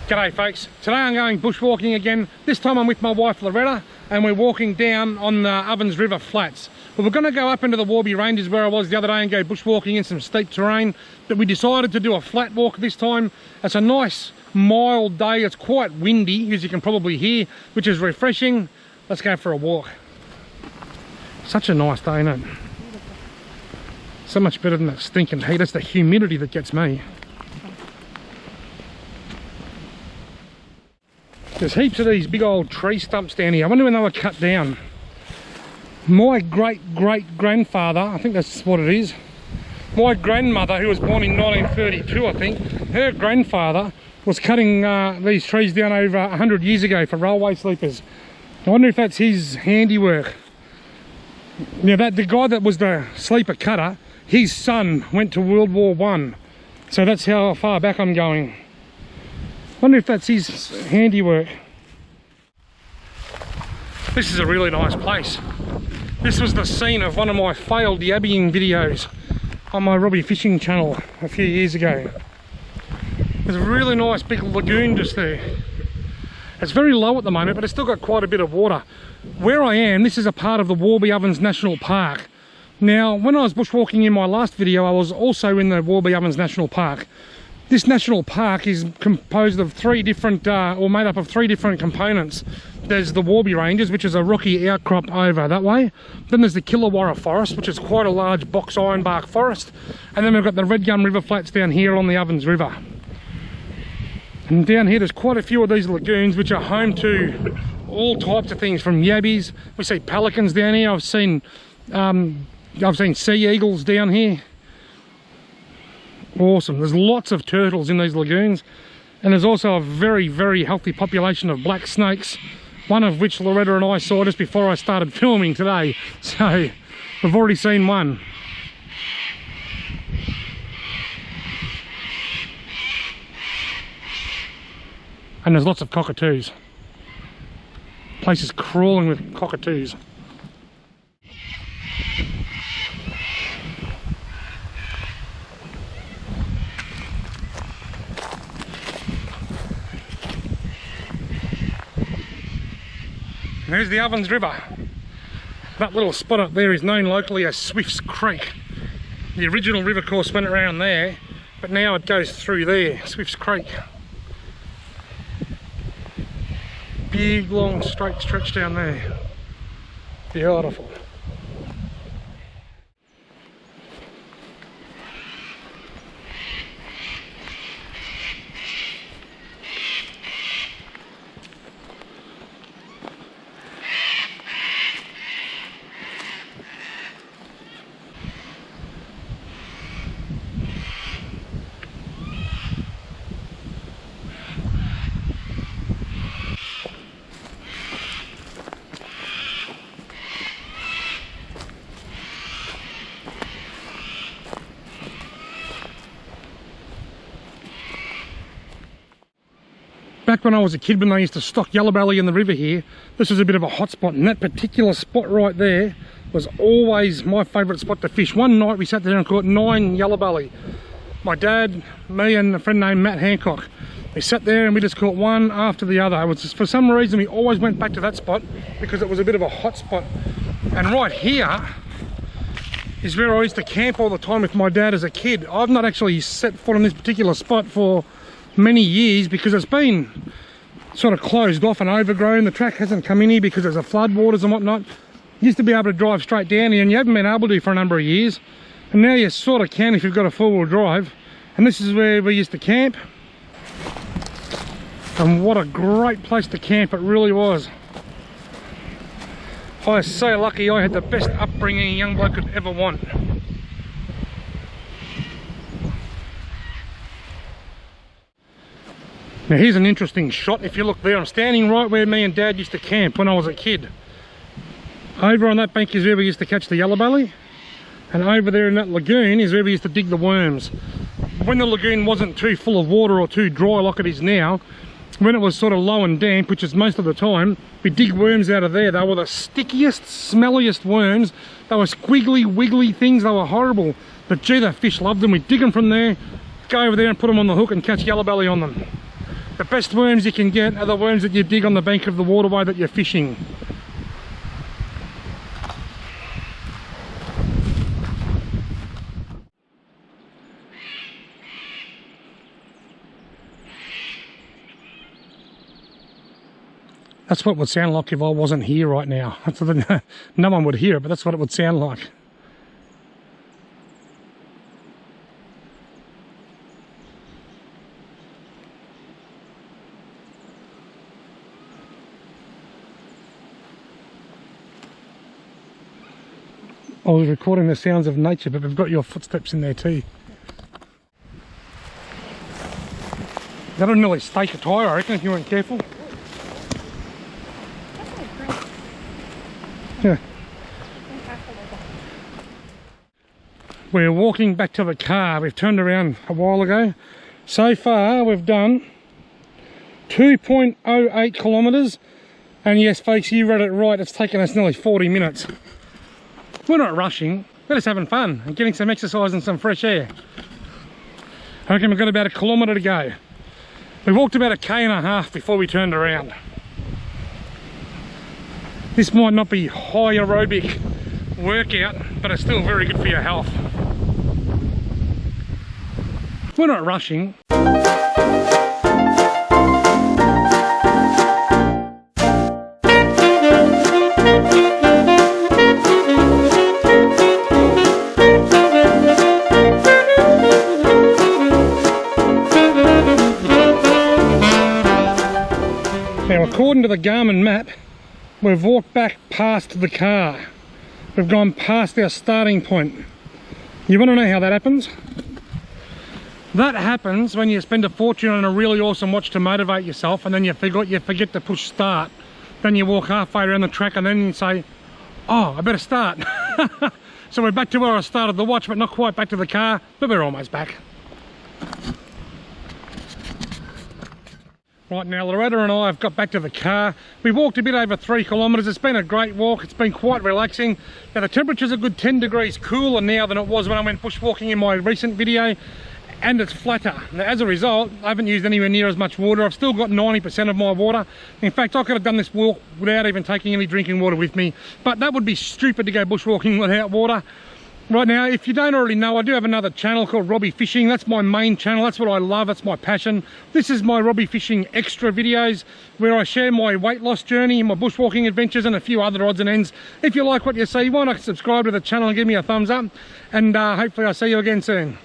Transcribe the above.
G'day folks, today I'm going bushwalking again. This time I'm with my wife Loretta and we're walking down on the Ovens River flats. We were going to go up into the Warby ranges where I was the other day and go bushwalking in some steep terrain, but we decided to do a flat walk this time. It's a nice mild day, it's quite windy as you can probably hear, which is refreshing. Let's go for a walk. Such a nice day, isn't it? So much better than that stinking heat. It's the humidity that gets me. There's heaps of these big old tree stumps down here. I wonder when they were cut down. My great-great-grandfather, I think that's what it is, my grandmother, who was born in 1932, I think, her grandfather was cutting these trees down over 100 years ago for railway sleepers. I wonder if that's his handiwork. Now, the guy that was the sleeper cutter, his son went to World War I. So that's how far back I'm going. Wonder if that's his handiwork. This is a really nice place. This was the scene of one of my failed yabbying videos on my Warby fishing channel a few years ago. There's a really nice big lagoon just there. It's very low at the moment, but it's still got quite a bit of water. Where I am, this is a part of the Warbys Ovens National Park. Now, when I was bushwalking in my last video, I was also in the Warbys Ovens National Park. This national park is composed of three different, or made up of three different components. There's the Warby Ranges, which is a rocky outcrop over that way. Then there's the Killawarra Forest, which is quite a large box ironbark forest. And then we've got the Red Gum River Flats down here on the Ovens River. And down here there's quite a few of these lagoons which are home to all types of things, from yabbies. We see pelicans down here. I've seen sea eagles down here. Awesome. There's lots of turtles in these lagoons, and there's also a very, very healthy population of black snakes, one of which Loretta and I saw just before I started filming today. So we've already seen one. And there's lots of cockatoos. The place is crawling with cockatoos. There's the Ovens River. That little spot up there is known locally as Swift's Creek. The original river course went around there, but now it goes through there, Swift's Creek. Big, long, straight stretch down there. Beautiful. Back when I was a kid, when they used to stock yellowbelly in the river here, this was a bit of a hot spot, and that particular spot right there was always my favourite spot to fish. One night we sat there and caught 9 yellowbelly. My dad, me and a friend named Matt Hancock, we sat there and we just caught one after the other. It was just, for some reason, we always went back to that spot because it was a bit of a hot spot. And right here is where I used to camp all the time with my dad as a kid. I've not actually set foot on this particular spot for many years because it's been sort of closed off and overgrown. The track hasn't come in here because there's a flood waters and whatnot. You used to be able to drive straight down here, and you haven't been able to for a number of years, and now you sort of can if you've got a four-wheel drive. And this is where we used to camp, and what a great place to camp it really was. I was so lucky. I had the best upbringing a young bloke could ever want. Now here's an interesting shot. If you look there, I'm standing right where me and Dad used to camp when I was a kid. Over on that bank is where we used to catch the yellowbelly, and over there in that lagoon is where we used to dig the worms. When the lagoon wasn't too full of water or too dry like it is now, when it was sort of low and damp, which is most of the time, we dig worms out of there. They were the stickiest, smelliest worms. They were squiggly, wiggly things. They were horrible. But gee, the fish loved them. We'd dig them from there, go over there and put them on the hook and catch yellowbelly on them. The best worms you can get are the worms that you dig on the bank of the waterway that you're fishing. That's what it would sound like if I wasn't here right now. No one would hear it, but that's what it would sound like. I was recording the sounds of nature, but we've got your footsteps in there too. That'll nearly stake a tyre, I reckon, if you weren't careful. Yeah. We're walking back to the car. We've turned around a while ago. So far, we've done 2.08 kilometres. And yes, folks, you read it right. It's taken us nearly 40 minutes. We're not rushing, we're just having fun and getting some exercise and some fresh air. I reckon we've got about 1 kilometre to go. We walked about 1.5 k's before we turned around. This might not be high aerobic workout, but it's still very good for your health. We're not rushing. Now, according to the Garmin map, we've walked back past the car. We've gone past our starting point. You want to know how that happens? That happens when you spend a fortune on a really awesome watch to motivate yourself, and then you forget to push start. Then you walk halfway around the track and then you say, oh, I better start. So we're back to where I started the watch, but not quite back to the car, but we're almost back. Right now, Loretta and I have got back to the car. We walked a bit over 3 kilometres. It's been a great walk. It's been quite relaxing. Now, the temperature's a good 10 degrees cooler now than it was when I went bushwalking in my recent video, and it's flatter. Now, as a result, I haven't used anywhere near as much water. I've still got 90% of my water. In fact, I could have done this walk without even taking any drinking water with me, but that would be stupid to go bushwalking without water. Right now, if you don't already know, I do have another channel called Warby Fishing. That's my main channel. That's what I love. That's my passion. This is my Warby Fishing extra videos where I share my weight loss journey, my bushwalking adventures, and a few other odds and ends. If you like what you see, why not subscribe to the channel and give me a thumbs up? And hopefully I'll see you again soon.